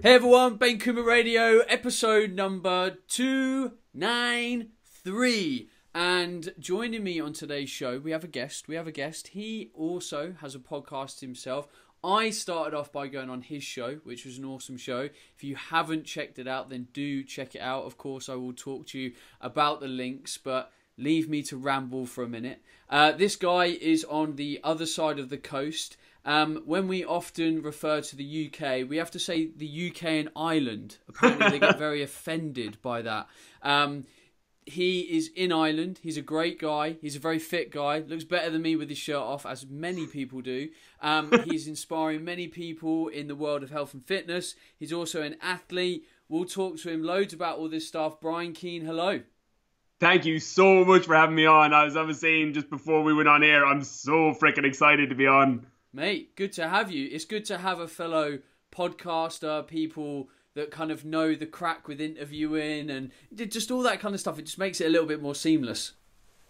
Hey everyone, Coomber Radio, episode number 293. And joining me on today's show, we have a guest. He also has a podcast himself. I started off by going on his show, which was an awesome show. If you haven't checked it out, then do check it out. Of course, I will talk to you about the links, but leave me to ramble for a minute. This guy is on the other side of the coast. When we often refer to the UK, we have to say the UK and Ireland. Apparently they get very offended by that. He is in Ireland. He's a great guy. He's a very fit guy. Looks better than me with his shirt off, as many people do. He's inspiring many people in the world of health and fitness. He's also an athlete. We'll talk to him loads about all this stuff. Brian Keane, hello. Thank you so much for having me on. As I was saying just before we went on air, I'm so freaking excited to be on. Mate, good to have you. It's good to have a fellow podcaster, people that kind of know the crack with interviewing and just all that kind of stuff. It just makes it a little bit more seamless.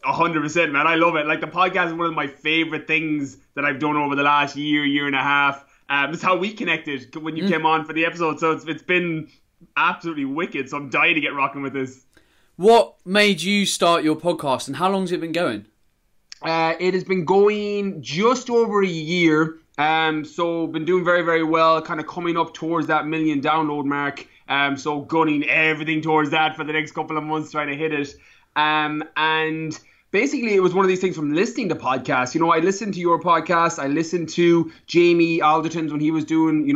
100%, man. I love it. Like, the podcast is one of my favorite things that I've done over the last year and a half. It's how we connected when you came on for the episode. So it's been absolutely wicked. So I'm dying to get rocking with this. What made you start your podcast and how long's it been going? It has been going just over a year. So been doing very, very well, kind of coming up towards that 1 million download mark. So gunning everything towards that for the next couple of months, trying to hit it. And basically it was one of these things from listening to podcasts. You know, I listened to your podcast. I listened to Jamie Alderton's when he was doing,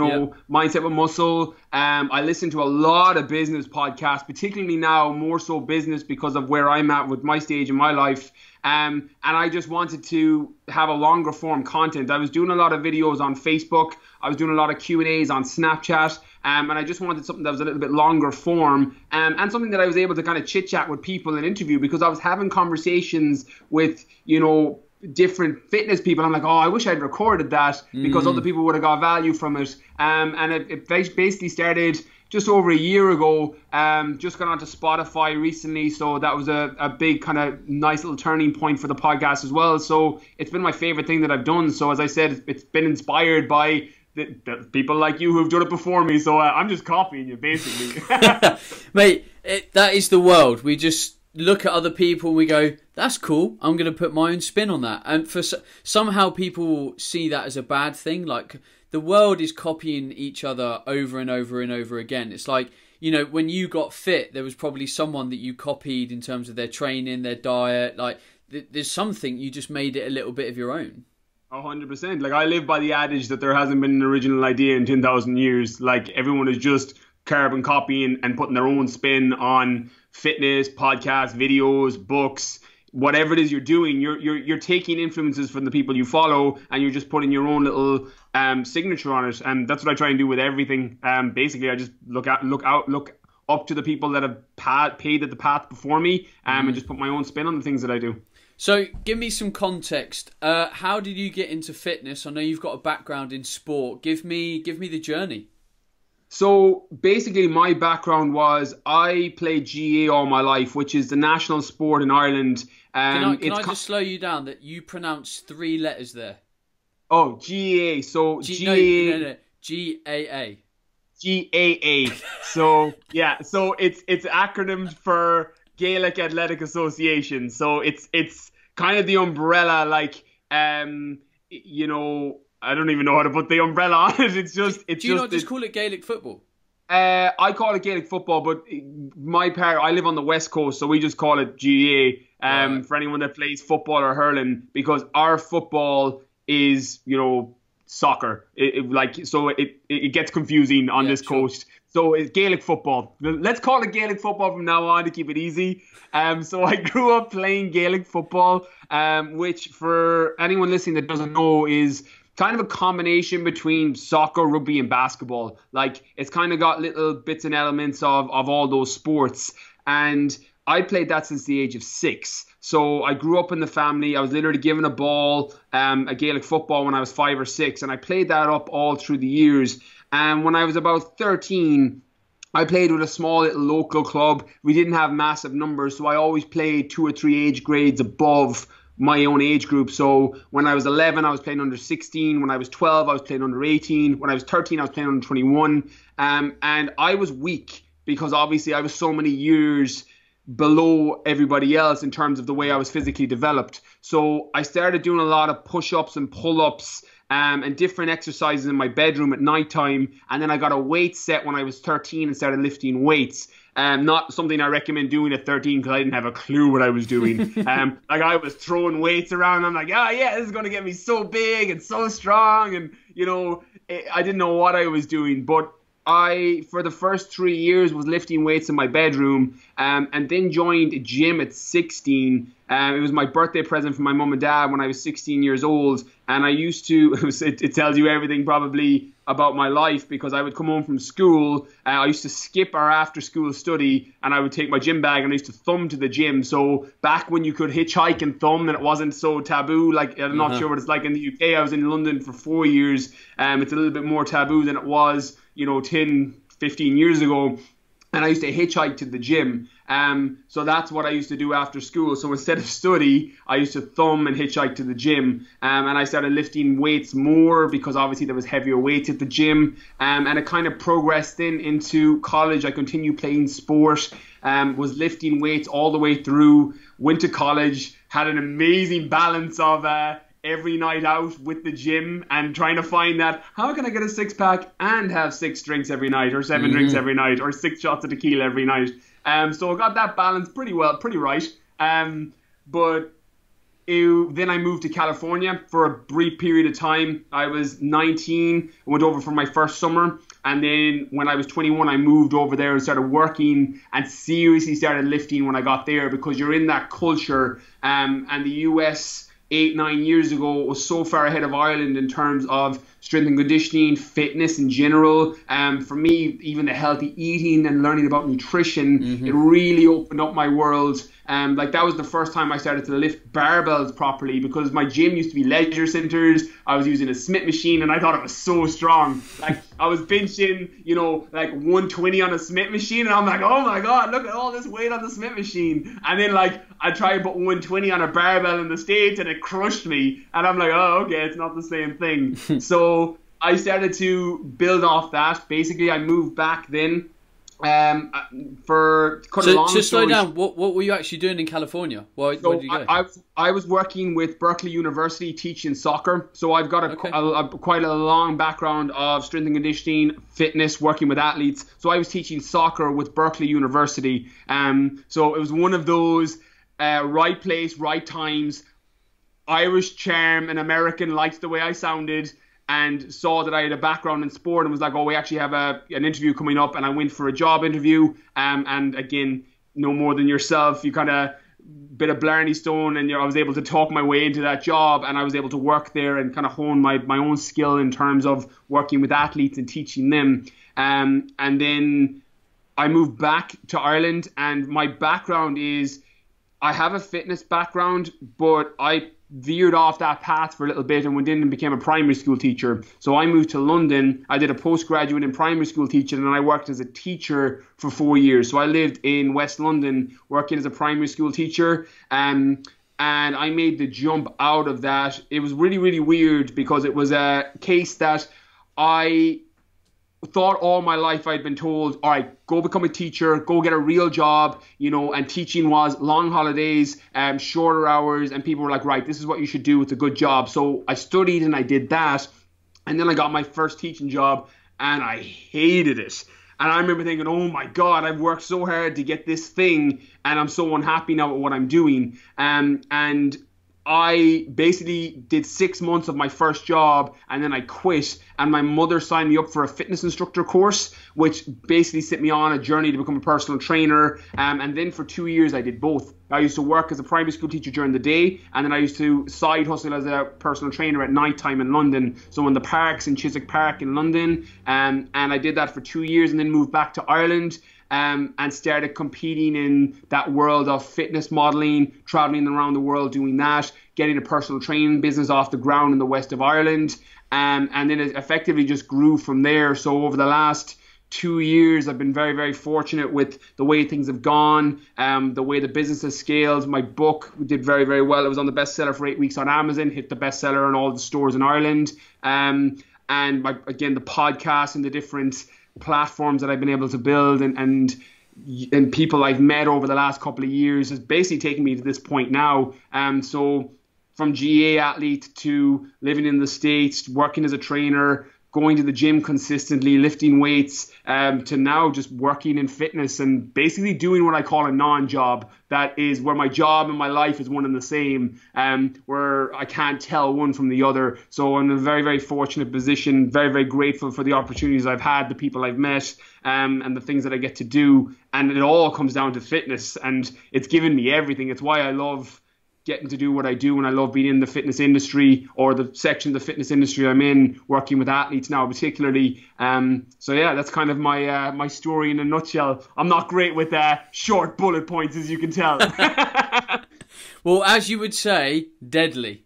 Mindset with Muscle. I listened to a lot of business podcasts, particularly now more so business because of where I'm at with my stage in my life. And I just wanted to have a longer form content. I was doing a lot of videos on Facebook. I was doing a lot of Q&As on Snapchat. And I just wanted something that was a little bit longer form and something that I was able to kind of chit chat with people and interview, because I was having conversations with, different fitness people. I'm like, oh, I wish I'd recorded that because other people would have got value from it. And it basically started just over a year ago. Just got onto Spotify recently, so that was a big kind of nice little turning point for the podcast as well. So it's been my favorite thing that I've done. So as I said, it's been inspired by the people like you who've done it before me. So I'm just copying you, basically. Mate, that is the world. We just look at other people and we go, that's cool, I'm going to put my own spin on that. And for somehow people see that as a bad thing. Like, the world is copying each other over and over and over again. It's like, when you got fit, there was probably someone that you copied in terms of their training, their diet. Like, there's something, you just made it a little bit of your own. 100%. Like, I live by the adage that there hasn't been an original idea in 10,000 years. Like, everyone is just carbon copying and putting their own spin on fitness, podcasts, videos, books, whatever it is you're doing. You're taking influences from the people you follow and you're just putting your own little signature on it. And that's what I try and do with everything. Basically, I just look up to the people that have paved the path before me and just put my own spin on the things that I do. So give me some context. How did you get into fitness? I know you've got a background in sport. Give me the journey. So basically my background was I played GAA all my life, which is the national sport in Ireland. Can I just slow you down that you pronounce 3 letters there? Oh, GAA. So GAA. No. GAA. GAA. So yeah, so it's acronymed for Gaelic Athletic Association. So it's kind of the umbrella, like I don't even know how to put the umbrella on it. Do you not just call it Gaelic football? I call it Gaelic football, but I live on the West Coast, so we just call it GAA. Right. For anyone that plays football or hurling, because our football is, soccer. It gets confusing on this coast. So it's Gaelic football. Let's call it Gaelic football from now on to keep it easy. So I grew up playing Gaelic football, which for anyone listening that doesn't know is kind of a combination between soccer, rugby, and basketball. Like, it's kind of got little bits and elements of all those sports. And I played that since the age of 6. So I grew up in the family. I was literally given a ball, a Gaelic football when I was 5 or 6. And I played that up all through the years. And when I was about 13, I played with a small little local club. We didn't have massive numbers, so I always played 2 or 3 age grades above my own age group. So when I was 11, I was playing under 16. When I was 12, I was playing under 18. When I was 13, I was playing under 21. And I was weak because obviously I was so many years below everybody else in terms of the way I was physically developed. So I started doing a lot of push-ups and pull-ups and different exercises in my bedroom at nighttime. And then I got a weight set when I was 13 and started lifting weights. Not something I recommend doing at 13 because I didn't have a clue what I was doing. Like I was throwing weights around. I'm like, oh yeah, this is going to get me so big and so strong. And, you know, I didn't know what I was doing. But I, for the first 3 years, was lifting weights in my bedroom and then joined a gym at 16. It was my birthday present from my mum and dad when I was 16 years old. And I used to, it tells you everything probably about my life, because I would come home from school. I used to skip our after school study and I would take my gym bag and I used to thumb to the gym. So back when you could hitchhike and thumb and it wasn't so taboo, like I'm not sure what it's like in the UK. I was in London for 4 years. It's a little bit more taboo than it was, 10, 15 years ago. And I used to hitchhike to the gym. So that's what I used to do after school. So instead of study, I used to thumb and hitchhike to the gym. And I started lifting weights more because obviously there was heavier weights at the gym. And it kind of progressed into college. I continued playing sport, was lifting weights all the way through, went to college, had an amazing balance of every night out with the gym and trying to find that, how can I get a six-pack and have 6 drinks every night, or 7 drinks every night, or 6 shots of tequila every night. So I got that balance pretty right. But then I moved to California for a brief period of time. I was 19, I went over for my first summer. And then when I was 21, I moved over there and started working and seriously started lifting when I got there, because you're in that culture. And the US 8-9 years ago was so far ahead of Ireland in terms of strength and conditioning, fitness in general. For me, even the healthy eating and learning about nutrition, it really opened up my world. Like that was the first time I started to lift barbells properly, because my gym used to be leisure centers. I was using a Smith machine and I thought it was so strong. Like I was benching, like 120 on a Smith machine, and I'm like, oh my God, look at all this weight on the Smith machine. And then like I tried to put 120 on a barbell in the States and it crushed me. And I'm like, oh, okay, it's not the same thing. So I started to build off that. Basically, I moved back then. For cut a long story, slow down. What were you actually doing in California? Where did you go? I was working with Berkeley University teaching soccer. So I've got quite a long background of strength and conditioning, fitness, working with athletes. So I was teaching soccer with Berkeley University. So it was one of those right place, right times. Irish charm, and American liked the way I sounded, and saw that I had a background in sport and was like, oh, we actually have an interview coming up. And I went for a job interview. And again, no more than yourself, you kind of bit of Blarney Stone, and I was able to talk my way into that job, and I was able to work there and kind of hone my own skill in terms of working with athletes and teaching them. And then I moved back to Ireland, and my background is, I have a fitness background, but I veered off that path for a little bit and went in and became a primary school teacher. So I moved to London. I did a postgraduate in primary school teaching, and I worked as a teacher for 4 years. So I lived in West London working as a primary school teacher. And I made the jump out of that. It was really, really weird, because it was a case that I thought all my life I'd been told, all right, go become a teacher, go get a real job, and teaching was long holidays, shorter hours, and people were like, right, this is what you should do, it's a good job. So I studied and I did that, and then I got my first teaching job, and I hated it. And I remember thinking, oh my God, I've worked so hard to get this thing, and I'm so unhappy now with what I'm doing. And I basically did 6 months of my first job, and then I quit, and my mother signed me up for a fitness instructor course, which basically set me on a journey to become a personal trainer. And then for 2 years I did both. I used to work as a primary school teacher during the day, and then I used to side hustle as a personal trainer at night time in London. So in the parks in Chiswick Park in London, and I did that for 2 years, and then moved back to Ireland. And started competing in that world of fitness modeling, traveling around the world doing that, getting a personal training business off the ground in the west of Ireland. And then it effectively just grew from there. So over the last 2 years. I've been very, very fortunate with the way things have gone, the way the business has scaled. My book did very, very well. It was on the bestseller for 8 weeks on Amazon, hit the bestseller in all the stores in Ireland. And again, the podcast and the different platforms that I've been able to build and people I've met over the last couple of years has basically taken me to this point now. So from GA athlete to living in the States, working as a trainer, going to the gym consistently, lifting weights, to now just working in fitness and basically doing what I call a non-job. That is where my job and my life is one and the same, where I can't tell one from the other. So I'm in a very, very fortunate position, very, very grateful for the opportunities I've had, the people I've met, and the things that I get to do. And it all comes down to fitness, and it's given me everything. It's why I love getting to do what I do, and I love being in the fitness industry, or the section of the fitness industry I'm in, working with athletes now particularly. So yeah, that's kind of my story in a nutshell. I'm not great with short bullet points, as you can tell. Well, as you would say, deadly.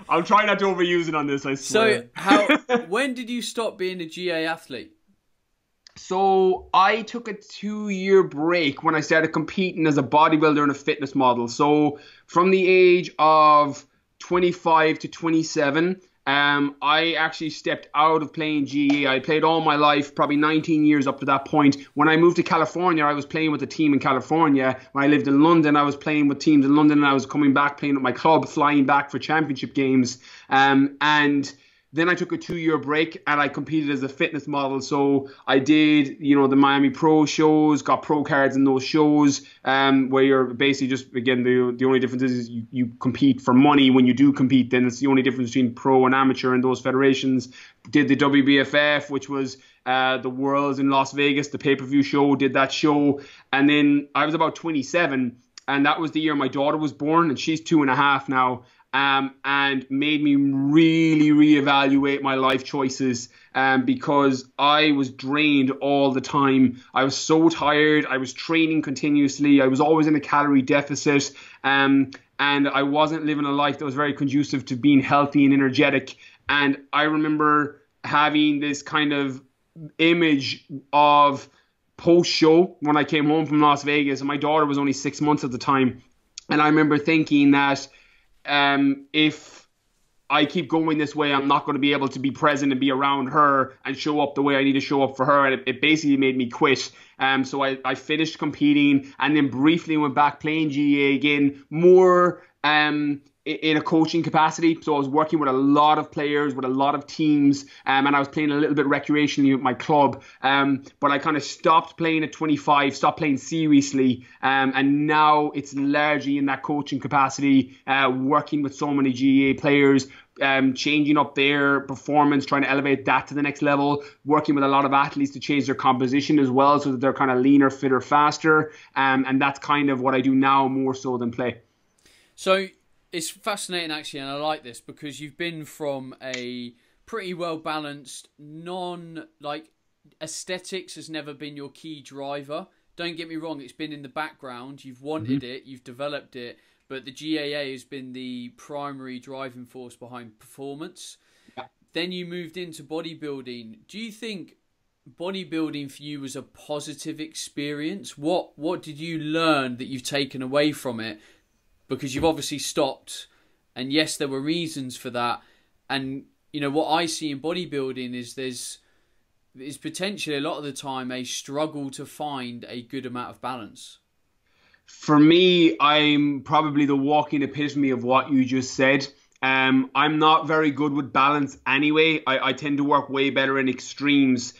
I'll try not to overuse it on this, I swear. So when did you stop being a GA athlete? So I took a 2-year break when I started competing as a bodybuilder and a fitness model. So from the age of 25 to 27, I actually stepped out of playing GE. I played all my life, probably 19 years up to that point. When I moved to California, I was playing with a team in California. When I lived in London, I was playing with teams in London, and I was coming back, playing with my club, flying back for championship games. And then I took a 2-year break and I competed as a fitness model. So I did, the Miami Pro shows, got pro cards in those shows, where you're basically just, again, the only difference is you compete for money when you do compete. Then it's the only difference between pro and amateur in those federations. Did the WBFF, which was the Worlds in Las Vegas, the pay-per-view show, did that show. And then I was about 27, and that was the year my daughter was born, and she's 2.5 now. And made me really reevaluate my life choices, because I was drained all the time. I was so tired. I was training continuously. I was always in a calorie deficit, and I wasn't living a life that was very conducive to being healthy and energetic. And I remember having this kind of image of post-show when I came home from Las Vegas, and my daughter was only 6 months at the time. And I remember thinking that if I keep going this way, I'm not going to be able to be present and be around her and show up the way I need to show up for her. And it basically made me quit. So I finished competing and then briefly went back playing GA again, more in a coaching capacity. So I was working with a lot of players, with a lot of teams, and I was playing a little bit recreationally with my club. But I kind of stopped playing at 25, stopped playing seriously, and now it's largely in that coaching capacity, working with so many GA players, changing up their performance, trying to elevate that to the next level, working with a lot of athletes to change their composition as well so that they're kind of leaner, fitter, faster. And that's kind of what I do now more so than play. So it's fascinating, actually, and I like this because you've been from a pretty well-balanced, aesthetics has never been your key driver. Don't get me wrong, it's been in the background. You've wanted it, you've developed it, but the GAA has been the primary driving force behind performance. Yeah. Then you moved into bodybuilding. Do you think bodybuilding for you was a positive experience? What did you learn that you've taken away from it? Because you've obviously stopped, and yes, there were reasons for that. And what I see in bodybuilding is there's potentially a lot of the time a struggle to find a good amount of balance. For me, I'm probably the walking epitome of what you just said. I'm not very good with balance anyway. I tend to work way better in extremes,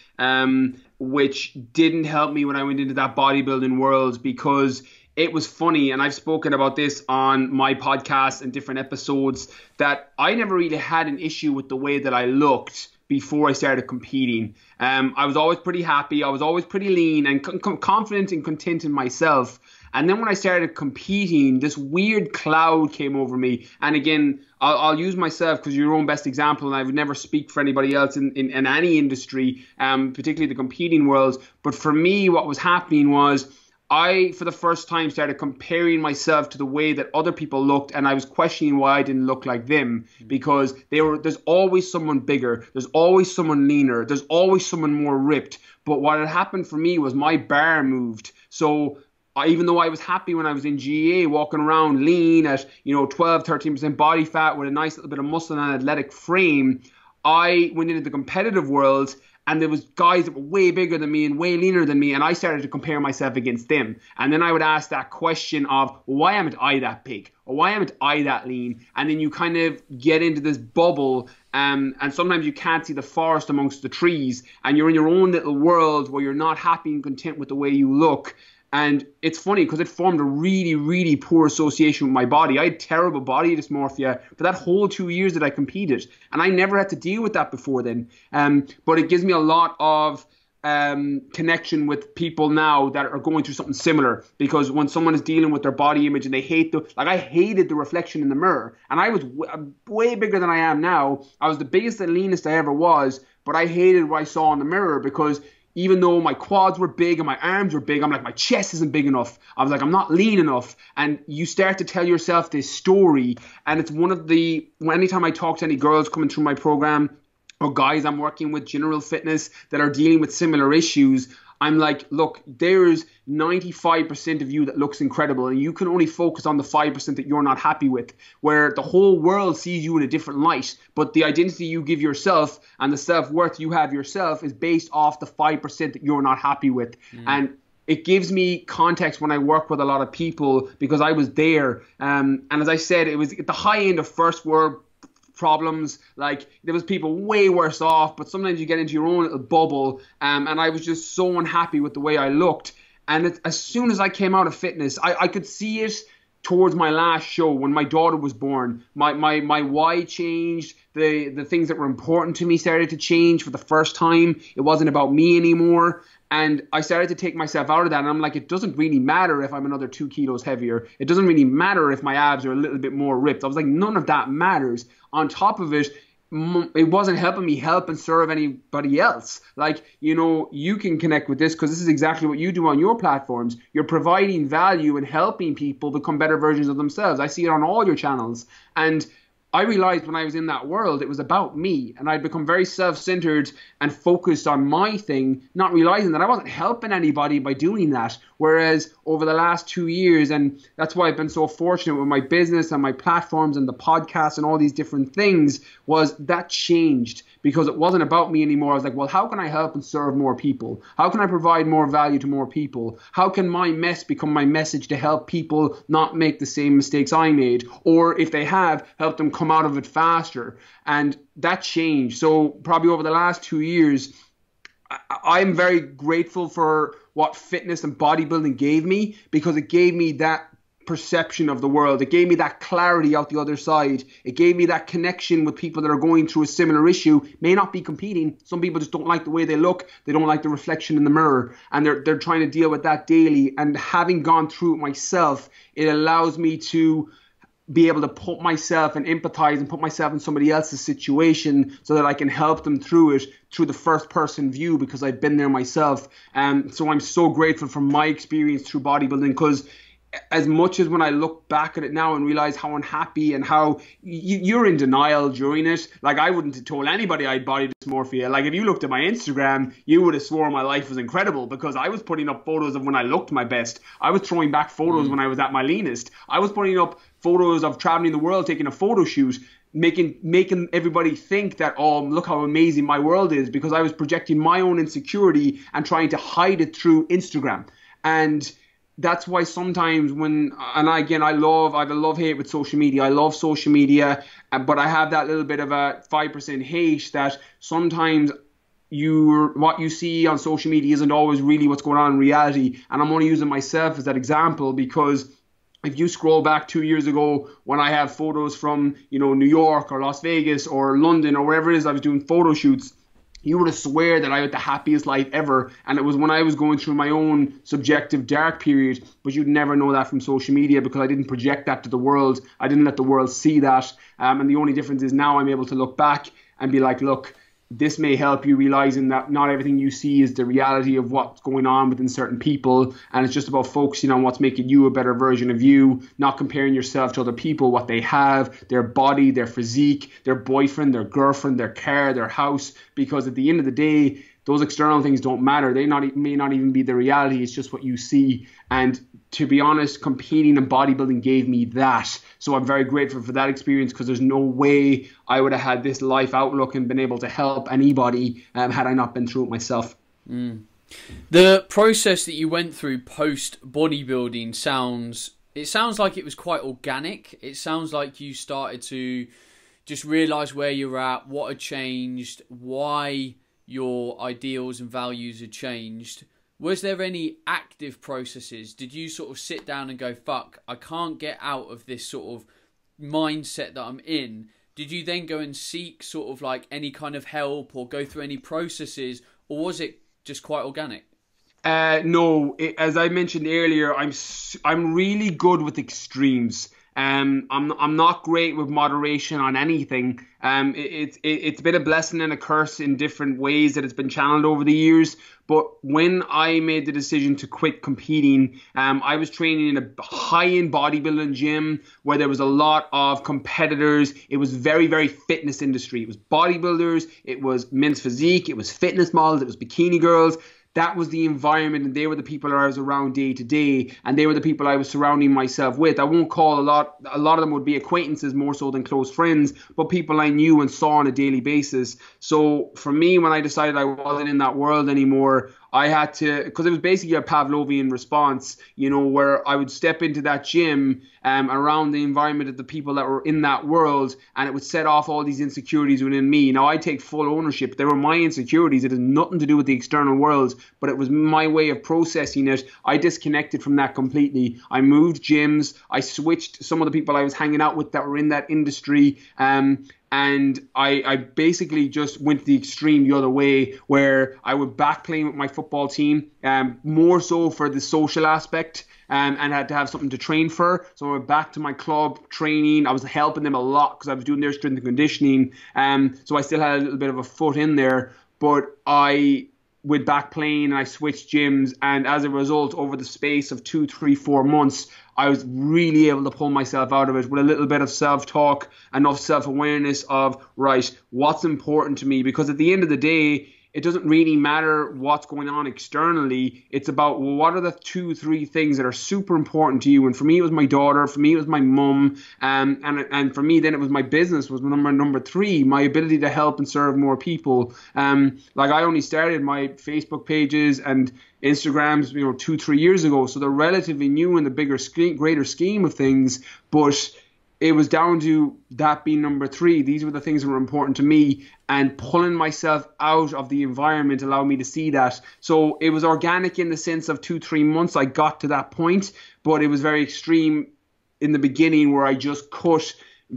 which didn't help me when I went into that bodybuilding world, because it was funny, and I've spoken about this on my podcast and different episodes, that I never really had an issue with the way that I looked before I started competing. I was always pretty happy. I was always pretty lean and confident and content in myself. And then when I started competing, this weird cloud came over me. And again, I'll use myself because you're your own best example, and I would never speak for anybody else in any industry, particularly the competing world. But for me, what was happening was I, for the first time, started comparing myself to the way that other people looked, and I was questioning why I didn't look like them, because there's always someone bigger, there's always someone leaner, there's always someone more ripped. But what had happened for me was my bar moved. So even though I was happy when I was in GA, walking around lean at 12, 13% body fat with a nice little bit of muscle and an athletic frame, I went into the competitive world, and there was guys that were way bigger than me and way leaner than me, and I started to compare myself against them. And then I would ask that question of, well, why am I that big? Or why am I that lean? And then you kind of get into this bubble, and sometimes you can't see the forest amongst the trees, and you're in your own little world where you're not happy and content with the way you look. And it's funny because it formed a really, really poor association with my body. I had terrible body dysmorphia for that whole 2 years that I competed. And I never had to deal with that before then. But it gives me a lot of connection with people now that are going through something similar. Because when someone is dealing with their body image and they hate I hated the reflection in the mirror. And I was way bigger than I am now. I was the biggest and leanest I ever was. But I hated what I saw in the mirror, because even though my quads were big and my arms were big, I'm like, my chest isn't big enough. I was like, I'm not lean enough. And you start to tell yourself this story. And it's anytime I talk to any girls coming through my program or guys I'm working with, general fitness, that are dealing with similar issues, I'm like, look, there's 95% of you that looks incredible, and you can only focus on the 5% that you're not happy with, where the whole world sees you in a different light. But the identity you give yourself and the self-worth you have yourself is based off the 5% that you're not happy with. And it gives me context when I work with a lot of people, because I was there. And as I said, it was at the high end of first world problems. Like, there was people way worse off, but sometimes you get into your own little bubble, and I was just so unhappy with the way I looked. And as soon as I came out of fitness, I could see it towards my last show when my daughter was born. My why changed. The things that were important to me started to change for the first time. It wasn't about me anymore. And I started to take myself out of that. And I'm like, it doesn't really matter if I'm another 2 kilos heavier. It doesn't really matter if my abs are a little bit more ripped. I was like, none of that matters. On top of it, it wasn't helping me help and serve anybody else. Like, you can connect with this, because this is exactly what you do on your platforms. You're providing value and helping people become better versions of themselves. I see it on all your channels. And I realized when I was in that world, it was about me, and I'd become very self-centered and focused on my thing, not realizing that I wasn't helping anybody by doing that. Whereas over the last 2 years, and that's why I've been so fortunate with my business and my platforms and the podcast and all these different things, was that changed, because it wasn't about me anymore. I was like, well, how can I help and serve more people? How can I provide more value to more people? How can my mess become my message to help people not make the same mistakes I made? Or if they have, help them come out of it faster. And that changed. So probably over the last 2 years, I'm very grateful for what fitness and bodybuilding gave me, because it gave me that perception of the world. It gave me that clarity out the other side. It gave me that connection with people that are going through a similar issue, may not be competing. Some people just don't like the way they look. They don't like the reflection in the mirror, and they're trying to deal with that daily. And having gone through it myself, it allows me to be able to put myself and empathize and put myself in somebody else's situation, so that I can help them through it through the first person view, because I've been there myself. So I'm so grateful for my experience through bodybuilding, because as much as when I look back at it now and realize how unhappy and how you're in denial during it, like, I wouldn't have told anybody I had body dysmorphia. Like, if you looked at my Instagram, you would have sworn my life was incredible, because I was putting up photos of when I looked my best. I was throwing back photos when I was at my leanest. I was putting up photos of traveling the world, taking a photo shoot, making everybody think that, oh, look how amazing my world is, because I was projecting my own insecurity and trying to hide it through Instagram. And that's why sometimes I have a love-hate with social media. I love social media, but I have that little bit of a 5% hate that sometimes what you see on social media isn't always really what's going on in reality. And I'm only using myself as that example, because if you scroll back 2 years ago, when I have photos from, New York or Las Vegas or London or wherever it is I was doing photo shoots, you would have swear that I had the happiest life ever. And it was when I was going through my own subjective dark period. But you'd never know that from social media, because I didn't project that to the world. I didn't let the world see that. And the only difference is now I'm able to look back and be like, look, this may help you realizing that not everything you see is the reality of what's going on within certain people. And it's just about focusing on what's making you a better version of you, not comparing yourself to other people, what they have, their body, their physique, their boyfriend, their girlfriend, their car, their house. Because at the end of the day, those external things don't matter. They may not even be the reality. It's just what you see. And to be honest, competing in bodybuilding gave me that. So I'm very grateful for that experience, because there's no way I would have had this life outlook and been able to help anybody had I not been through it myself. The process that you went through post bodybuilding sounds like it was quite organic. It sounds like you started to just realize where you're at, what had changed, why your ideals and values had changed. Was there any active processes? Did you sort of sit down and go, fuck, I can't get out of this sort of mindset that I'm in? Did you then go and seek sort of like any kind of help or go through any processes, or was it just quite organic? No, as I mentioned earlier, I'm really good with extremes. I'm not great with moderation on anything. It's been a blessing and a curse in different ways that it's been channeled over the years. But when I made the decision to quit competing, I was training in a high-end bodybuilding gym where there was a lot of competitors. It was very, very fitness industry. It was bodybuilders, it was men's physique, it was fitness models, it was bikini girls. That was the environment, and they were the people I was around day to day, and they were the people I was surrounding myself with. I won't call a lot of them would be acquaintances more so than close friends, but people I knew and saw on a daily basis. So for me, when I decided I wasn't in that world anymore, I had to, because it was basically a Pavlovian response, where I would step into that gym around the environment of the people that were in that world, and it would set off all these insecurities within me. Now, I take full ownership. They were my insecurities. It has nothing to do with the external world, but it was my way of processing it. I disconnected from that completely. I moved gyms. I switched some of the people I was hanging out with that were in that industry. And I basically just went the extreme the other way, where I would back playing with my football team, more so for the social aspect, and had to have something to train for. So I went back to my club training. I was helping them a lot because I was doing their strength and conditioning. So I still had a little bit of a foot in there, but I went back playing and I switched gyms. And as a result, over the space of 2, 3, 4 months, I was really able to pull myself out of it with a little bit of self-talk, enough self-awareness of, right, what's important to me? Because at the end of the day, it doesn't really matter what's going on externally. It's about, well, what are the 2, 3 things that are super important to you? And for me, it was my daughter. For me, it was my mum. And for me, then it was my business was number 3, my ability to help and serve more people. Like I only started my Facebook pages and Instagrams, 2, 3 years ago. So they're relatively new in the greater scheme of things. But it was down to that being number 3. These were the things that were important to me, and pulling myself out of the environment allowed me to see that. So it was organic in the sense of 2, 3 months I got to that point, but it was very extreme in the beginning where I just cut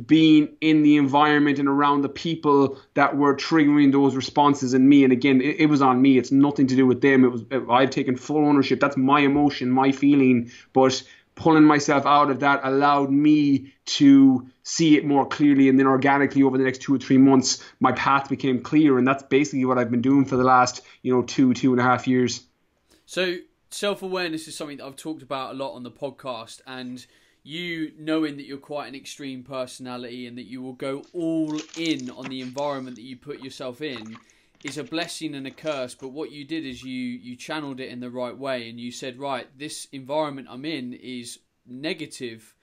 being in the environment and around the people that were triggering those responses in me. And again, it was on me. It's nothing to do with them. I've taken full ownership. That's my emotion, my feeling. But pulling myself out of that allowed me to see it more clearly, and then organically over the next 2 or 3 months, my path became clear, and that's basically what I've been doing for the last 2.5 years. So self-awareness is something that I've talked about a lot on the podcast, and you knowing that you're quite an extreme personality and that you will go all in on the environment that you put yourself in is a blessing and a curse. But what you did is you channeled it in the right way, and you said, right, this environment I'm in is negative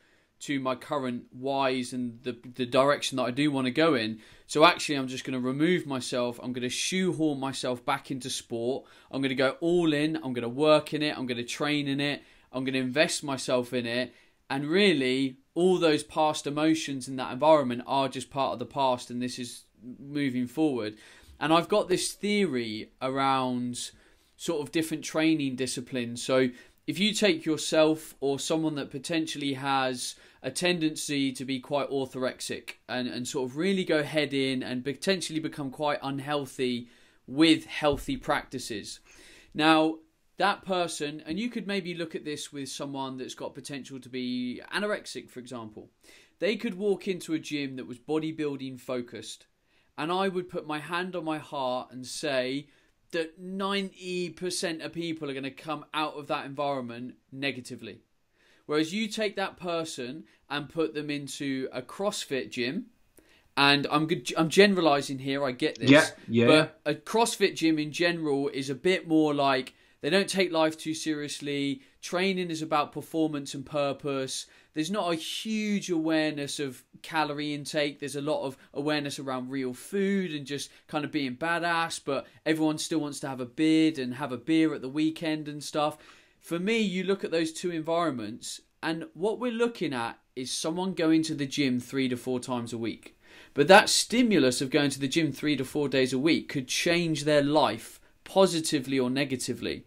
to my current whys and the direction that I do want to go in. So actually I'm just going to remove myself. I'm going to shoehorn myself back into sport. I'm going to go all in. I'm going to work in it. I'm going to train in it. I'm going to invest myself in it. And really, all those past emotions in that environment are just part of the past, and this is moving forward. And I've got this theory around sort of different training disciplines. So if you take yourself or someone that potentially has a tendency to be quite orthorexic and sort of really go head in and potentially become quite unhealthy with healthy practices. Now, that person, and you could maybe look at this with someone that's got potential to be anorexic, for example. They could walk into a gym that was bodybuilding focused, and I would put my hand on my heart and say that 90% of people are going to come out of that environment negatively. Whereas you take that person and put them into a CrossFit gym, and I'm generalising here, I get this. But a CrossFit gym in general is a bit more like, they don't take life too seriously. Training is about performance and purpose. There's not a huge awareness of calorie intake. There's a lot of awareness around real food and just kind of being badass, but everyone still wants to have a beard and have a beer at the weekend and stuff. For me, you look at those two environments, and what we're looking at is someone going to the gym 3 to 4 times a week. But that stimulus of going to the gym 3 to 4 days a week could change their life positively or negatively.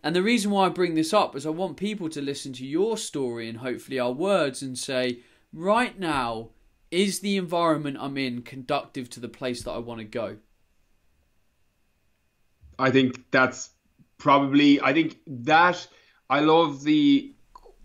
And the reason why I bring this up is I want people to listen to your story and hopefully our words and say, right now, is the environment I'm in conducive to the place that I want to go? I think that's probably, I love the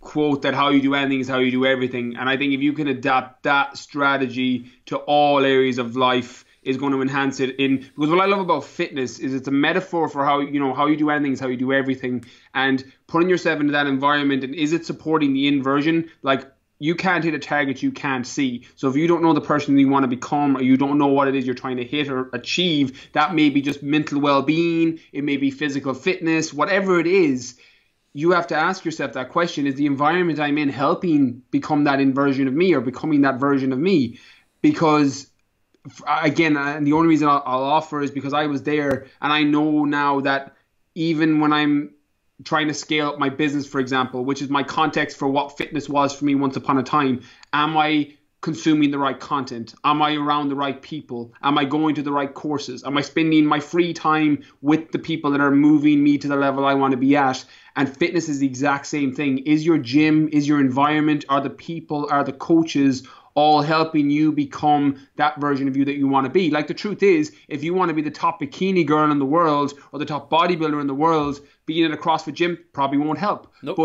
quote that how you do anything is how you do everything. And I think if you can adapt that strategy to all areas of life, is going to enhance it because what I love about fitness is it's a metaphor for how you do anything is how you do everything, and putting yourself into that environment, and is it supporting the inversion? Like, you can't hit a target you can't see. So if you don't know the person you want to become, or you don't know what it is you're trying to hit or achieve, that may be just mental well-being, it may be physical fitness, whatever it is. You have to ask yourself that question: is the environment I'm in helping become that inversion of me, or becoming that version of me? Because again, and the only reason I'll offer is because I was there, and I know now that even when I'm trying to scale up my business, for example, which is my context for what fitness was for me once upon a time, am I consuming the right content? Am I around the right people? Am I going to the right courses? Am I spending my free time with the people that are moving me to the level I want to be at? And fitness is the exact same thing. Is your gym, is your environment, are the people, are the coaches all helping you become that version of you that you want to be? Like, the truth is, if you want to be the top bikini girl in the world or the top bodybuilder in the world, being in a CrossFit gym probably won't help. Nope.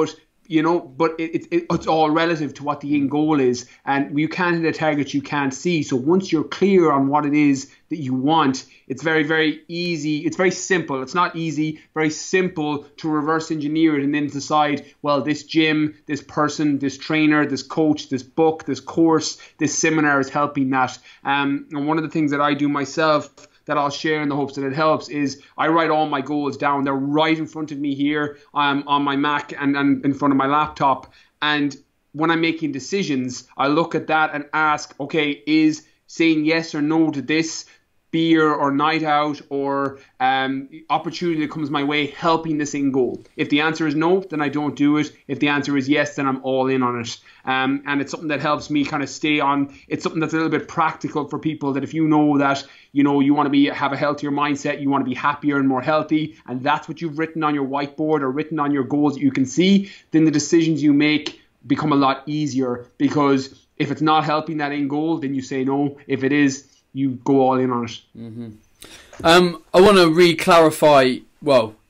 But it's all relative to what the end goal is, and you can't hit a target you can't see. So once you're clear on what it is that you want, it's very, very easy. It's very simple. It's not easy, very simple to reverse engineer it and then decide, well, this gym, this person, this trainer, this coach, this book, this course, this seminar is helping that. And one of the things that I do myself that I'll share in the hopes that it helps is I write all my goals down. They're right in front of me here on my Mac and in front of my laptop. And when I'm making decisions, I look at that and ask, okay, is saying yes or no to this beer or night out or opportunity that comes my way helping this end goal? If the answer is no, then I don't do it. If the answer is yes, then I'm all in on it. And it's something that helps me kind of stay on. It's something that's a little bit practical for people, that if you know that, you want to have a healthier mindset, you want to be happier and more healthy, and that's what you've written on your whiteboard or written on your goals that you can see, then the decisions you make become a lot easier, because if it's not helping that end goal, then you say no. If it is, you go all in on it. Mm-hmm. I want to re-clarify,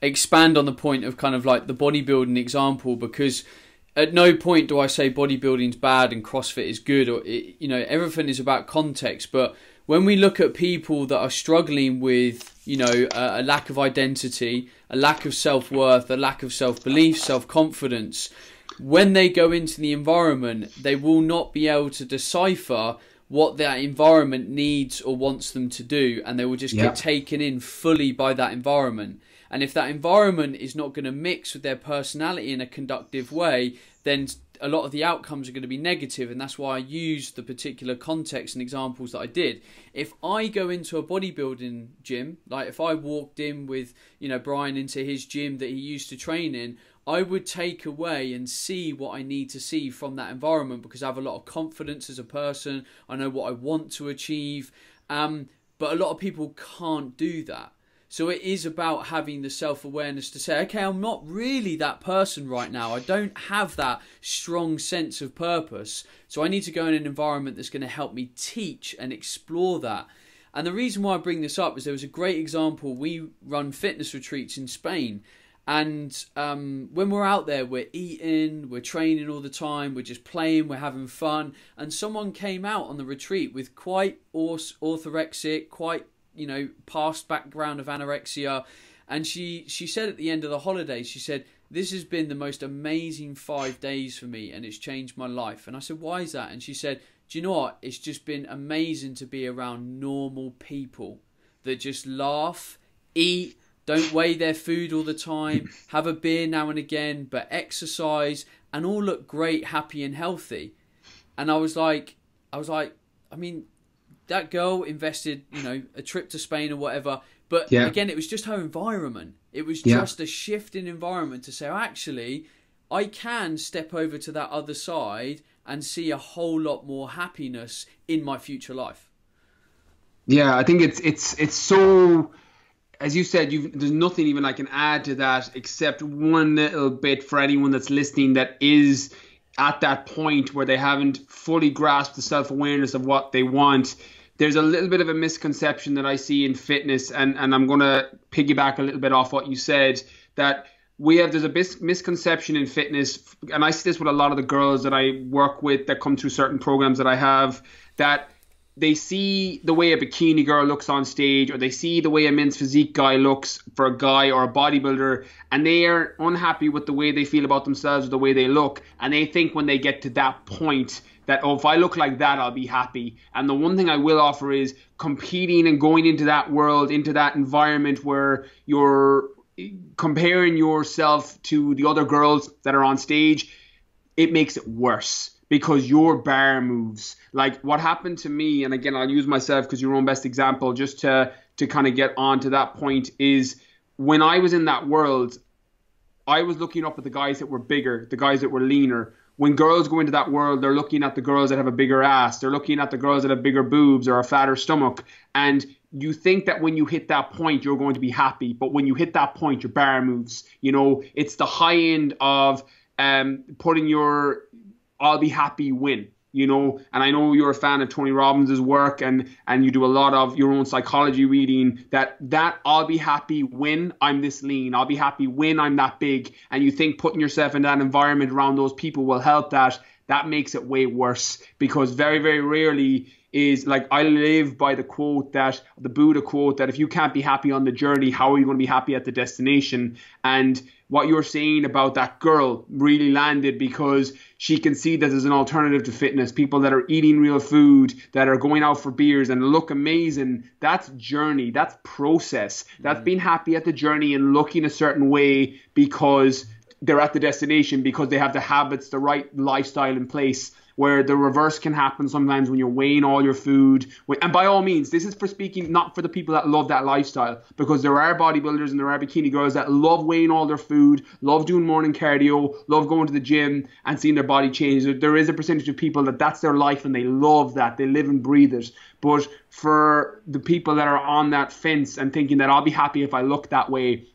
expand on the point of kind of like the bodybuilding example, because at no point do I say bodybuilding's bad and CrossFit is good, or everything is about context. But when we look at people that are struggling with, a lack of identity, a lack of self-worth, a lack of self-belief, self-confidence, when they go into the environment, they will not be able to decipher what that environment needs or wants them to do, and they will just get taken in fully by that environment. And if that environment is not going to mix with their personality in a conductive way, then a lot of the outcomes are going to be negative. And that's why I used the particular context and examples that I did. If I go into a bodybuilding gym, like if I walked in with Brian into his gym that he used to train in, I would take away and see what I need to see from that environment, because I have a lot of confidence as a person. I know what I want to achieve. But a lot of people can't do that. So it is about having the self-awareness to say, okay, I'm not really that person right now. I don't have that strong sense of purpose. So I need to go in an environment that's going to help me teach and explore that. And the reason why I bring this up is there was a great example. We run fitness retreats in Spain. And when we're out there, we're eating, we're training all the time, we're just playing, we're having fun. And someone came out on the retreat with quite orthorexic, quite, you know, past background of anorexia. And she said at the end of the holiday, she said, "This has been the most amazing 5 days for me, and it's changed my life." And I said, "Why is that?" And she said, "Do you know what? It's just been amazing to be around normal people that just laugh, eat, don't weigh their food all the time, have a beer now and again, but exercise, and all look great, happy and healthy." And I was like, I mean, that girl invested, you know, a trip to Spain or whatever. But again, it was just her environment. It was just a shift in environment to say, oh, actually, I can step over to that other side and see a whole lot more happiness in my future life. Yeah, I think it's so, as you said, there's nothing even I can add to that except one little bit for anyone that's listening that is at that point where they haven't fully grasped the self-awareness of what they want. There's a little bit of a misconception that I see in fitness, and I'm going to piggyback a little bit off what you said, that there's a misconception in fitness, and I see this with a lot of the girls that I work with that come through certain programs that I have, that they see the way a bikini girl looks on stage, or they see the way a men's physique guy looks for a guy or a bodybuilder, and they are unhappy with the way they feel about themselves or the way they look, and they think when they get to that point that, oh, if I look like that, I'll be happy. And the one thing I will offer is competing and going into that world, into that environment where you're comparing yourself to the other girls that are on stage, it makes it worse because your bar moves. Like what happened to me, and again, I'll use myself because you're your own best example, just to kind of get on to that point, is when I was in that world, I was looking up at the guys that were bigger, the guys that were leaner. When girls go into that world, they're looking at the girls that have a bigger ass. They're looking at the girls that have bigger boobs or a fatter stomach. And you think that when you hit that point, you're going to be happy. But when you hit that point, your bar moves. You know, it's the high end of putting your I'll be happy win. You know, and I know you're a fan of Tony Robbins' work, and you do a lot of your own psychology reading, that I'll be happy when I'm this lean, I'll be happy when I'm that big, and you think putting yourself in that environment around those people will help that makes it way worse, because very, very rarely is, like, I live by the Buddha quote, that if you can't be happy on the journey, how are you going to be happy at the destination? And what you're saying about that girl really landed, because she can see that there's an alternative to fitness. People that are eating real food, that are going out for beers and look amazing. That's journey. That's process. That's being happy at the journey and looking a certain way because they're at the destination, because they have the habits, the right lifestyle in place. Where the reverse can happen sometimes when you're weighing all your food. And by all means, this is for speaking not for the people that love that lifestyle, because there are bodybuilders and there are bikini girls that love weighing all their food, love doing morning cardio, love going to the gym and seeing their body change. There is a percentage of people that's their life and they love that. They live and breathe it. But for the people that are on that fence and thinking that I'll be happy if I look that way,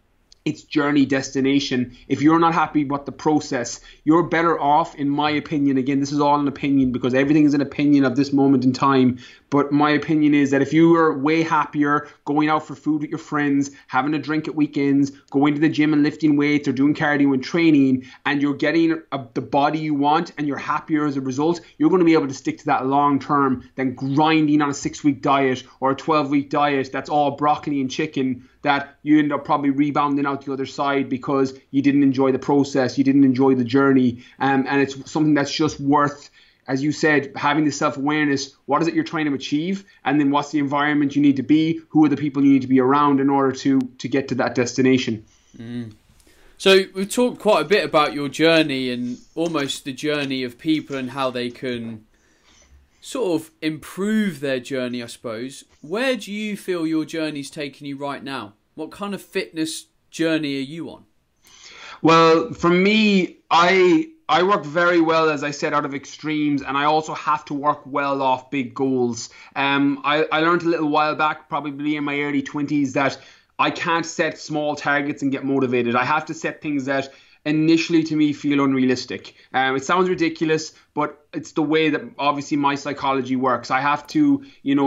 it's journey, destination. If you're not happy with the process, you're better off, in my opinion. Again, this is all an opinion because everything is an opinion of this moment in time. But my opinion is that if you are way happier going out for food with your friends, having a drink at weekends, going to the gym and lifting weights or doing cardio and training, and you're getting the body you want and you're happier as a result, you're going to be able to stick to that long term than grinding on a 6-week diet or a 12-week diet that's all broccoli and chicken, that you end up probably rebounding out the other side because you didn't enjoy the process, you didn't enjoy the journey. And it's something that's just worth, as you said, having the self-awareness. What is it you're trying to achieve? And then what's the environment you need to be? Who are the people you need to be around in order to get to that destination? So we've talked quite a bit about your journey and almost the journey of people and how they can sort of improve their journey, I suppose. Where do you feel your journey's taking you right now? What kind of fitness journey are you on? Well, for me, I work very well, as I said, out of extremes, and I also have to work well off big goals. I learned a little while back, probably in my early 20s, that I can't set small targets and get motivated. I have to set things that initially to me feel unrealistic. It sounds ridiculous, but it's the way that obviously my psychology works. I have to,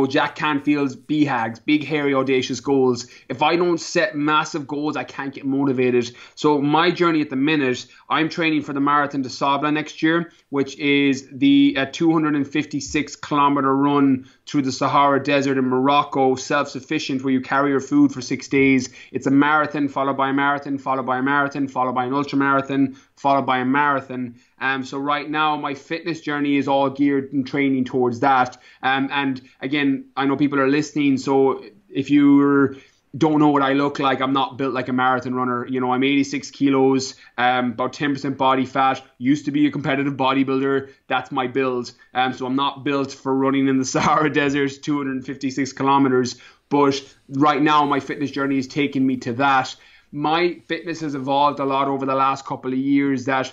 Jack Canfield's BHAGs, big, hairy, audacious goals. If I don't set massive goals, I can't get motivated. So my journey at the minute, I'm training for the Marathon des Sables next year, which is the 256-kilometer run through the Sahara Desert in Morocco, self-sufficient, where you carry your food for 6 days. It's a marathon, followed by a marathon, followed by a marathon, followed by an ultramarathon, followed by a marathon. So right now, my fitness journey is all geared and training towards that. And again, I know people are listening, so if you don't know what I look like, I'm not built like a marathon runner. I'm 86 kilos, about 10% body fat, used to be a competitive bodybuilder. That's my build. So I'm not built for running in the Sahara Desert, 256 kilometers. But right now, my fitness journey is taking me to that. My fitness has evolved a lot over the last couple of years, that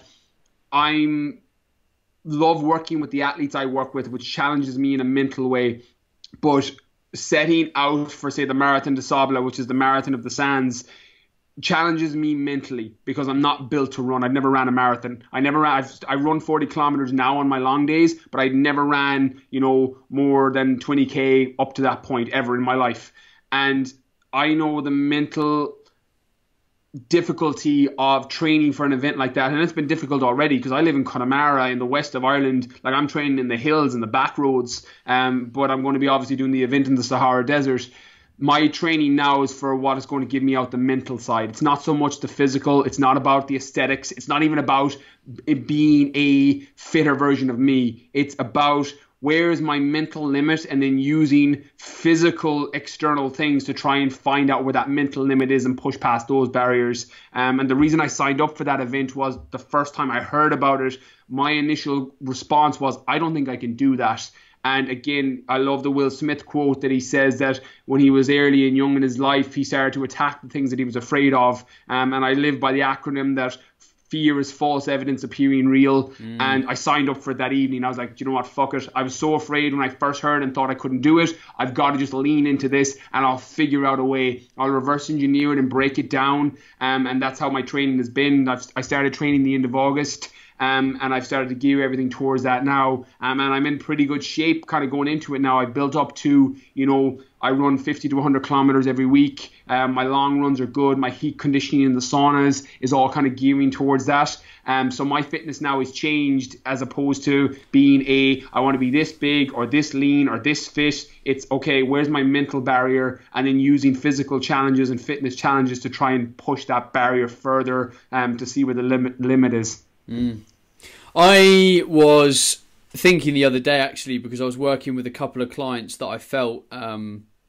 I love working with the athletes I work with, which challenges me in a mental way. But setting out for, say, the Marathon des Sables, which is the Marathon of the Sands, challenges me mentally, because I'm not built to run. I've never ran a marathon. I run 40 kilometers now on my long days, but I never ran, more than 20K up to that point ever in my life. And I know the mental difficulty of training for an event like that, and it's been difficult already because I live in Connemara in the west of Ireland. Like, I'm training in the hills and the back roads, but I'm going to be obviously doing the event in the Sahara Desert. My training now is for what is going to give me out the mental side. It's not so much the physical. It's not about the aesthetics. It's not even about it being a fitter version of me. It's about where is my mental limit, and then using physical external things to try and find out where that mental limit is and push past those barriers. And the reason I signed up for that event was the first time I heard about it, my initial response was, I don't think I can do that. And again, I love the Will Smith quote that he says that when he was early and young in his life, he started to attack the things that he was afraid of. And I live by the acronym that fear is false evidence appearing real. And I signed up for it that evening. I was like, you know what, fuck it. I was so afraid when I first heard and thought I couldn't do it. I've got to just lean into this, and I'll figure out a way. I'll reverse engineer it and break it down. And that's how my training has been. I started training the end of August. And I've started to gear everything towards that now. And I'm in pretty good shape kind of going into it now. I've built up to, I run 50 to 100 kilometers every week. My long runs are good. My heat conditioning in the saunas is all kind of gearing towards that. So my fitness now is changed, as opposed to being I want to be this big or this lean or this fit. It's okay, where's my mental barrier? And then using physical challenges and fitness challenges to try and push that barrier further to see where the limit is. I was thinking the other day, actually, because I was working with a couple of clients that I felt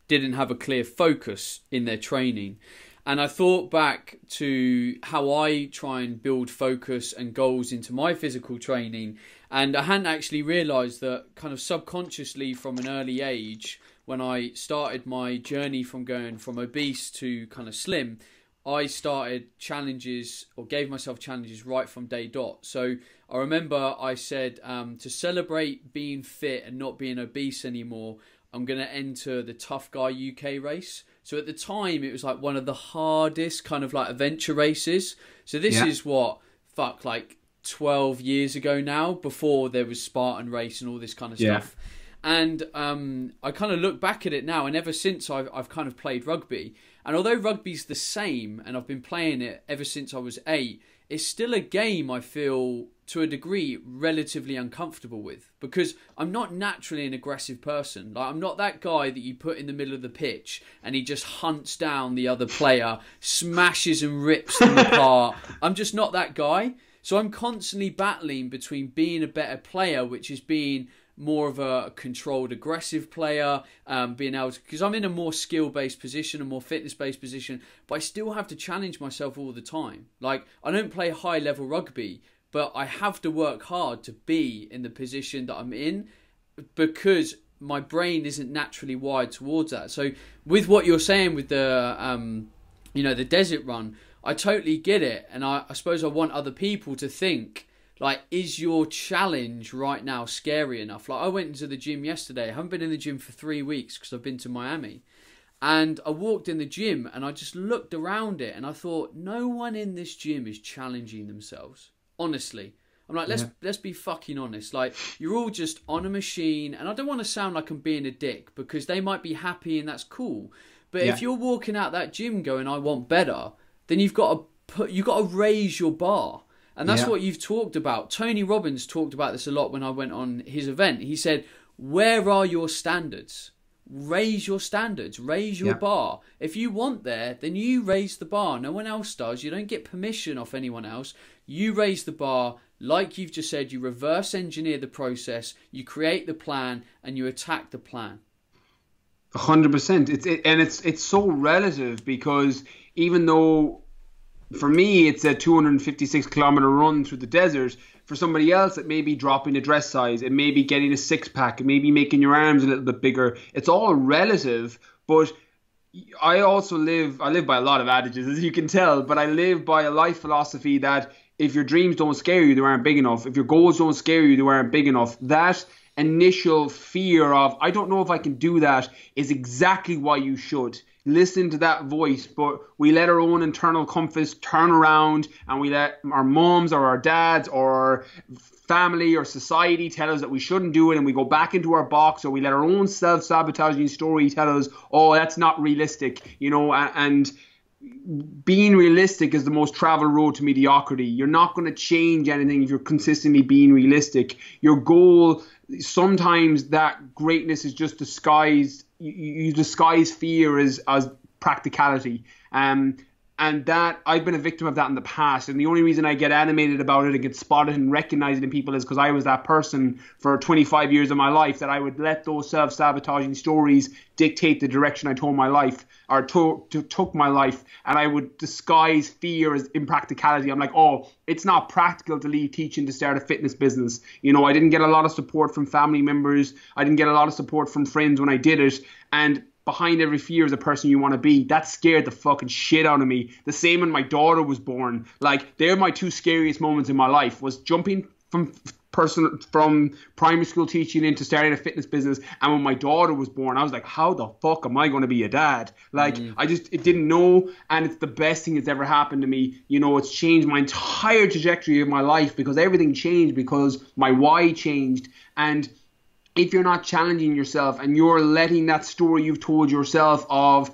didn't have a clear focus in their training. And I thought back to how I try and build focus and goals into my physical training. And I hadn't actually realised that kind of subconsciously from an early age, when I started my journey from going from obese to kind of slim, I started challenges, or gave myself challenges, right from day dot. So I remember I said, to celebrate being fit and not being obese anymore, I'm going to enter the Tough Guy UK race. So at the time, it was like one of the hardest kind of like adventure races. So this is like 12 years ago now, before there was Spartan race and all this kind of stuff. And I kind of look back at it now, and ever since I've kind of played rugby. And although rugby's the same, and I've been playing it ever since I was 8, it's still a game I feel, to a degree, relatively uncomfortable with. Because I'm not naturally an aggressive person. Like, I'm not that guy that you put in the middle of the pitch and he just hunts down the other player, smashes and rips them apart. I'm just not that guy. So I'm constantly battling between being a better player, which is being more of a controlled, aggressive player, being able to, because I'm in a more skill-based position, a more fitness-based position, but I still have to challenge myself all the time. Like, I don't play high-level rugby, but I have to work hard to be in the position that I'm in, because my brain isn't naturally wired towards that. So with what you're saying with the, the desert run, I totally get it. And I suppose I want other people to think, like, is your challenge right now scary enough? Like, I went into the gym yesterday. I haven't been in the gym for 3 weeks because I've been to Miami. And I walked in the gym and I just looked around it and I thought, no one in this gym is challenging themselves. Honestly. I'm like, let's be fucking honest. Like, you're all just on a machine, and I don't want to sound like I'm being a dick, because they might be happy and that's cool. But if you're walking out that gym going, I want better, then you've got to raise your bar. And that's what you've talked about. Tony Robbins talked about this a lot when I went on his event. He said, where are your standards? Raise your standards, raise your bar. If you want there, then you raise the bar. No one else does. You don't get permission off anyone else. You raise the bar. Like you've just said, you reverse engineer the process, you create the plan, and you attack the plan. 100%. It's so relative, because even though for me it's a 256-kilometer run through the desert, for somebody else it may be dropping a dress size, it may be getting a six-pack, it may be making your arms a little bit bigger. It's all relative. But I live by a lot of adages, as you can tell, but I live by a life philosophy that if your dreams don't scare you, they aren't big enough. If your goals don't scare you, they aren't big enough. That initial fear of, I don't know if I can do that, is exactly why you should listen to that voice. But we let our own internal compass turn around, and we let our moms or our dads or our family or society tell us that we shouldn't do it, and we go back into our box, or we let our own self-sabotaging story tell us, oh, that's not realistic, and being realistic is the most traveled road to mediocrity. You're not going to change anything if you're consistently being realistic. Your goal, sometimes that greatness is just disguised. You disguise fear as practicality. And that, I've been a victim of that in the past. And the only reason I get animated about it and get spotted and recognized in people is because I was that person for 25 years of my life, that I would let those self-sabotaging stories dictate the direction I took my life, or took my life. And I would disguise fear as impracticality. I'm like, oh, it's not practical to leave teaching to start a fitness business. I didn't get a lot of support from family members. I didn't get a lot of support from friends when I did it. And behind every fear is a person you want to be. That scared the fucking shit out of me. The same when my daughter was born. Like, they're my two scariest moments in my life, was jumping from primary school teaching into starting a fitness business, and when my daughter was born, I was like, how the fuck am I going to be a dad? Like, it didn't know, and it's the best thing that's ever happened to me. It's changed my entire trajectory of my life, because everything changed because my why changed. And if you're not challenging yourself and you're letting that story you've told yourself of,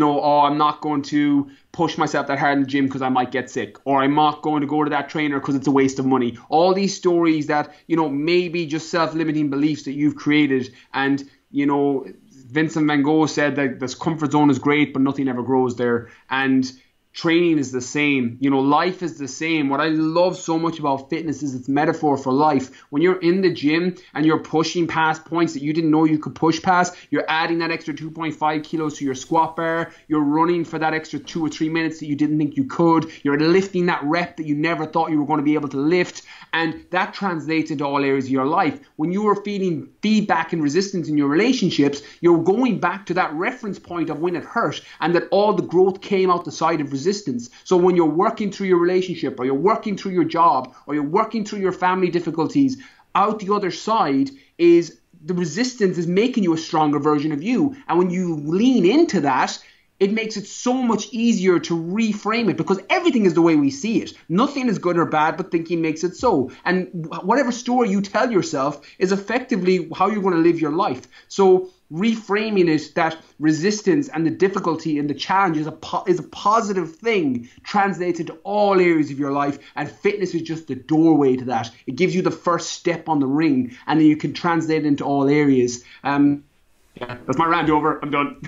oh, I'm not going to push myself that hard in the gym because I might get sick, or I'm not going to go to that trainer because it's a waste of money. All these stories that, maybe just self-limiting beliefs that you've created. And, Vincent van Gogh said that this comfort zone is great, but nothing ever grows there. And training is the same. Life is the same. What I love so much about fitness is its metaphor for life. When you're in the gym and you're pushing past points that you didn't know you could push past, you're adding that extra 2.5 kilos to your squat bar, you're running for that extra 2 or 3 minutes that you didn't think you could, you're lifting that rep that you never thought you were going to be able to lift, and that translates into all areas of your life. When you are feeling feedback and resistance in your relationships, you're going back to that reference point of when it hurt, and that all the growth came out the side of resistance. So when you're working through your relationship, or you're working through your job, or you're working through your family difficulties, out the other side is the resistance is making you a stronger version of you. And when you lean into that, it makes it so much easier to reframe it, because everything is the way we see it. Nothing is good or bad, but thinking makes it so. And whatever story you tell yourself is effectively how you're going to live your life. So reframing it, that resistance and the difficulty and the challenge is a positive thing, translates into all areas of your life, and fitness is just the doorway to that. It gives you the first step on the ring, and then you can translate it into all areas. Yeah, that's my rant over. I'm done.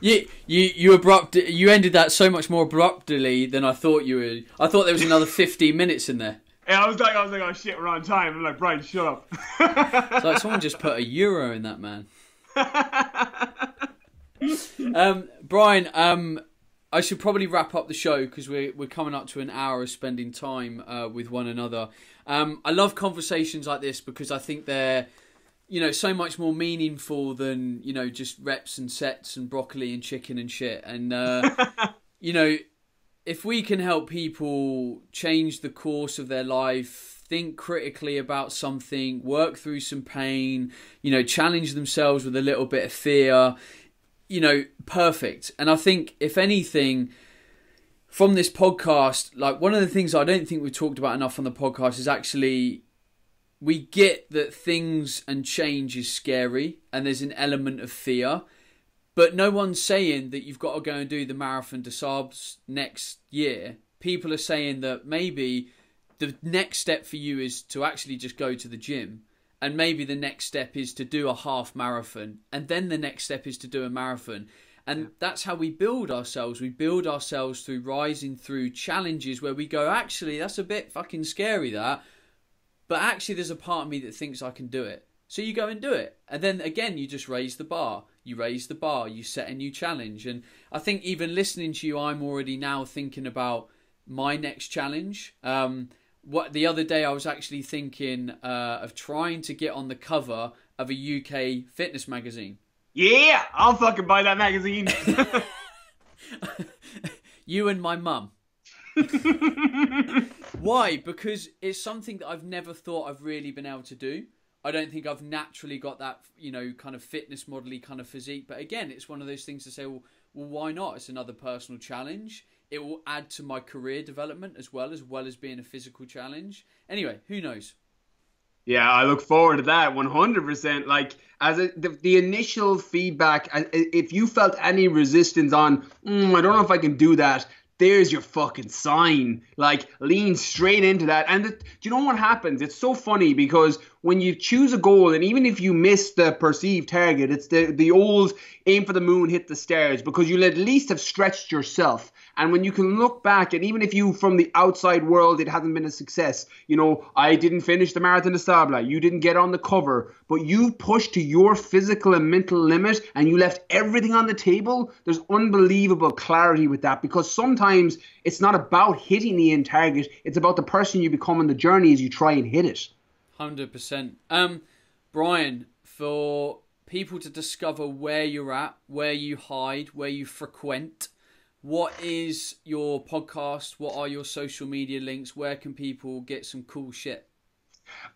You ended that so much more abruptly than I thought you would. I thought there was another 15 minutes in there. Yeah, I was like, oh shit, we're on time. I'm like, Brian, shut up. It's like someone just put a euro in that man. Brian, I should probably wrap up the show, because we're coming up to an hour of spending time with one another. I love conversations like this, because I think they're, so much more meaningful than, just reps and sets and broccoli and chicken and shit. And, if we can help people change the course of their life, think critically about something, work through some pain, challenge themselves with a little bit of fear, perfect. And I think, if anything, from this podcast, like one of the things I don't think we've talked about enough on the podcast is actually we get that things and change is scary and there's an element of fear, but no one's saying that you've got to go and do the Marathon des Sables next year. People are saying that maybe the next step for you is to actually just go to the gym, and maybe the next step is to do a half marathon, and then the next step is to do a marathon. And that's how we build ourselves. We build ourselves through rising through challenges where we go, actually, that's a bit fucking scary, that. But actually, there's a part of me that thinks I can do it. So you go and do it. And then again, you just raise the bar. You raise the bar. You set a new challenge. And I think even listening to you, I'm already now thinking about my next challenge. The other day, I was actually thinking of trying to get on the cover of a UK fitness magazine. Yeah, I'll fucking buy that magazine. You and my mum. Why? Because it's something that I've never thought I've really been able to do. I don't think I've naturally got that, kind of fitness model-y kind of physique. But again, it's one of those things to say, well, why not? It's another personal challenge. It will add to my career development as well as being a physical challenge. Anyway, who knows? Yeah, I look forward to that 100%. Like, the initial feedback, if you felt any resistance on, I don't know if I can do that, there's your fucking sign. Like, lean straight into that. And do you know what happens? It's so funny because when you choose a goal, and even if you miss the perceived target, it's the old aim for the moon, hit the stars, because you'll at least have stretched yourself. And when you can look back, and even if you, from the outside world, it hasn't been a success, I didn't finish the Marathon des Sables, you didn't get on the cover, but you pushed to your physical and mental limit and you left everything on the table, there's unbelievable clarity with that, because sometimes it's not about hitting the end target, it's about the person you become on the journey as you try and hit it. 100%. Brian, for people to discover where you're at, where you hide, where you frequent, what is your podcast? What are your social media links? Where can people get some cool shit?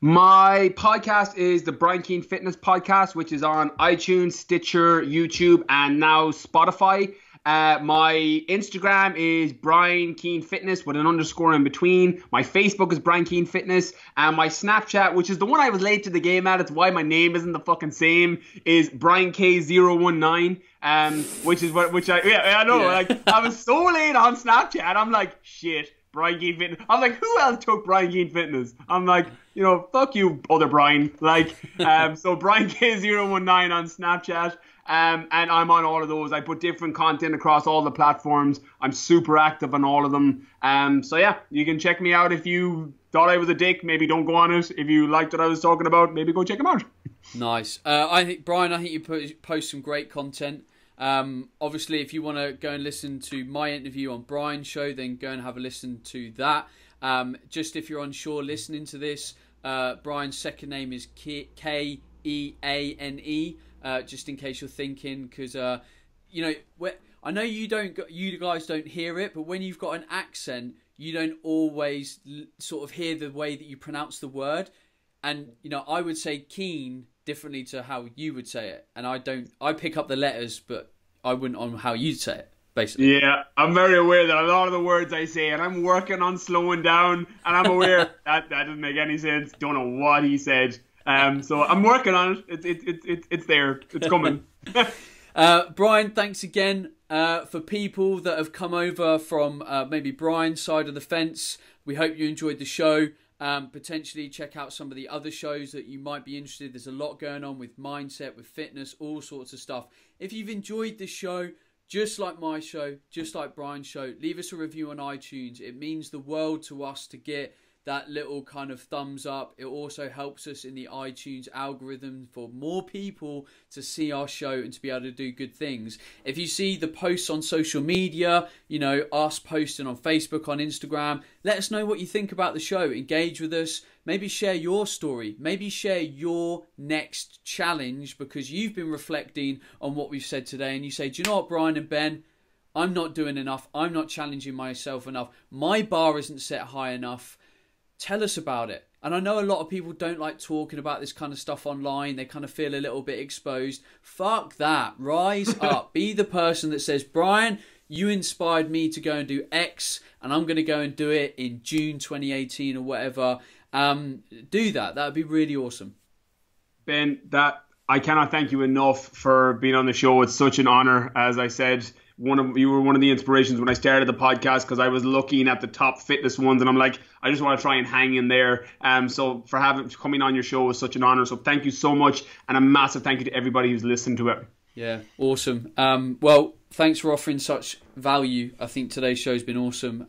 My podcast is the Brian Keane Fitness Podcast, which is on iTunes, Stitcher, YouTube, and now Spotify. My Instagram is Brian Keane Fitness with an underscore in between. My Facebook is Brian Keane Fitness. And my Snapchat, which is the one I was late to the game at, it's why my name isn't the fucking same, is Brian K019. I know. Yeah. Like, I was so late on Snapchat. I'm like, shit, Brian Keane Fitness. I'm like, who else took Brian Keane Fitness? I'm like, fuck you, other Brian. Like, so Brian K019 on Snapchat. And I'm on all of those. I put different content across all the platforms. I'm super active on all of them. So yeah, you can check me out. If you thought I was a dick, maybe don't go on it. If you liked what I was talking about, maybe go check them out. Nice. I think you post some great content. Obviously, if you want to go and listen to my interview on Brian's show, then go and have a listen to that. Just if you're unsure listening to this, Brian's second name is Keane. Just in case you're thinking, because I know you guys don't hear it, but when you've got an accent, you don't always sort of hear the way that you pronounce the word. And I would say Keane differently to how you would say it, and I pick up the letters, but I wouldn't on how you'd say it, basically. Yeah, I'm very aware that a lot of the words I say, and I'm working on slowing down, and I'm aware that doesn't make any sense. Don't know what he said. So I'm working on it. It's there. It's coming. Brian, thanks again. For people that have come over from maybe Brian's side of the fence, we hope you enjoyed the show. Potentially check out some of the other shows that you might be interested in. There's a lot going on with mindset, with fitness, all sorts of stuff. If you've enjoyed this show, just like my show, just like Brian's show, leave us a review on iTunes. It means the world to us to get that little kind of thumbs up. It also helps us in the iTunes algorithm for more people to see our show and to be able to do good things. If you see the posts on social media, us posting on Facebook, on Instagram, let us know what you think about the show. Engage with us. Maybe share your story. Maybe share your next challenge because you've been reflecting on what we've said today and you say, do you know what, Brian and Ben? I'm not doing enough. I'm not challenging myself enough. My bar isn't set high enough. Tell us about it. And I know a lot of people don't like talking about this kind of stuff online. They kind of feel a little bit exposed. Fuck that. Rise up. Be the person that says, Brian, you inspired me to go and do X, and I'm going to go and do it in June 2018 or whatever, do that. That would be really awesome. Ben, I cannot thank you enough for being on the show. It's such an honor. As I said, you were one of the inspirations when I started the podcast, because I was looking at the top fitness ones and I'm like, I just want to try and hang in there. So for coming on your show was such an honor. So thank you so much, and a massive thank you to everybody who's listened to it. Yeah, awesome. Well, thanks for offering such value. I think today's show's been awesome.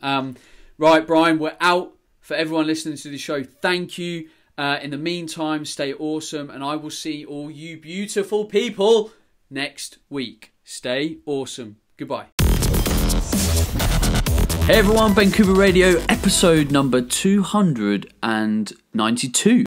Right, Brian, we're out. For everyone listening to the show, thank you. In the meantime, stay awesome, and I will see all you beautiful people next week. Stay awesome. Goodbye. Hey everyone, Ben Coomber Radio, episode number 292.